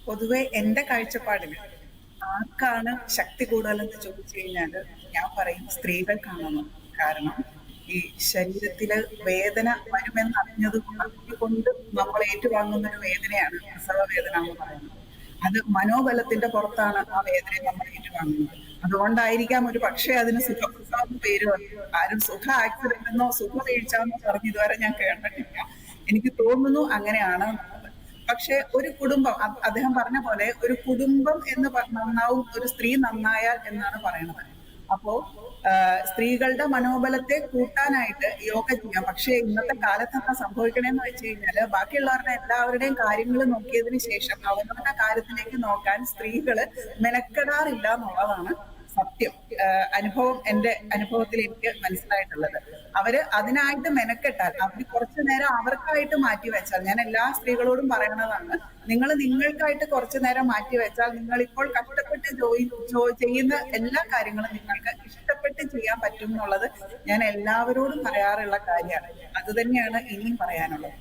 പൊതുവെ എന്റെ കാഴ്ചപ്പാടില് ആർക്കാണ് ശക്തി കൂടുതലെന്ന് ചോദിച്ചു കഴിഞ്ഞാല് ഞാൻ പറയും സ്ത്രീകൾക്കാണെന്ന്. കാരണം ഈ ശരീരത്തില് വേദന വരുമെന്ന് അറിഞ്ഞുകൊണ്ട് നമ്മൾ ഏറ്റുവാങ്ങുന്ന ഒരു വേദനയാണ് പ്രസവ വേദന എന്ന് പറയുന്നത്. അത് മനോബലത്തിന്റെ പുറത്താണ് ആ വേദനയെ നമ്മൾ ഏറ്റുവാങ്ങുന്നത്. അതുകൊണ്ടായിരിക്കാം ഒരു പക്ഷേ അതിന് സുഖപ്രസവം എന്ന് പേര് വന്നത്. ആരും സുഖ ആക്സിഡന്റ് എന്നോ സുഖ വീഴ്ച എന്നോ പറഞ്ഞ് ഇതുവരെ ഞാൻ കേട്ടിട്ടില്ല. എനിക്ക് തോന്നുന്നു അങ്ങനെയാണ് എന്നുള്ളത്. പക്ഷെ ഒരു കുടുംബം അദ്ദേഹം പറഞ്ഞ പോലെ ഒരു കുടുംബം എന്ന് നന്നാവും ഒരു സ്ത്രീ നന്നായാൽ എന്നാണ് പറയണത്. അപ്പോ സ്ത്രീകളുടെ മനോബലത്തെ കൂട്ടാനായിട്ട് യോഗ ചെയ്യാം. പക്ഷെ ഇന്നത്തെ കാലത്ത് എന്താ സംഭവിക്കണേന്ന് വെച്ച് കഴിഞ്ഞാല് ബാക്കിയുള്ളവരുടെ എല്ലാവരുടെയും കാര്യങ്ങൾ നോക്കിയതിന് ശേഷം അവനവരുടെ കാര്യത്തിലേക്ക് നോക്കാൻ സ്ത്രീകള് മെനക്കെടാറില്ല എന്നുള്ളതാണ് സത്യം. അനുഭവം, എന്റെ അനുഭവത്തിൽ എനിക്ക് മനസ്സിലായിട്ടുള്ളത്. അവര് അതിനായിട്ട് മെനക്കെട്ടാൽ, അവര് കുറച്ചു നേരം അവർക്കായിട്ട് മാറ്റി വെച്ചാൽ, ഞാൻ എല്ലാ സ്ത്രീകളോടും പറയണതാണ്, നിങ്ങൾ നിങ്ങൾക്കായിട്ട് കുറച്ചു നേരം മാറ്റി വെച്ചാൽ നിങ്ങൾ ഇപ്പോൾ കഷ്ടപ്പെട്ട് ചെയ്യുന്ന എല്ലാ കാര്യങ്ങളും നിങ്ങൾക്ക് ഇഷ്ടപ്പെട്ട് ചെയ്യാൻ പറ്റും എന്നുള്ളത് ഞാൻ എല്ലാവരോടും പറയാറുള്ള കാര്യമാണ്. അത് തന്നെയാണ് ഇനിയും പറയാനുള്ളത്.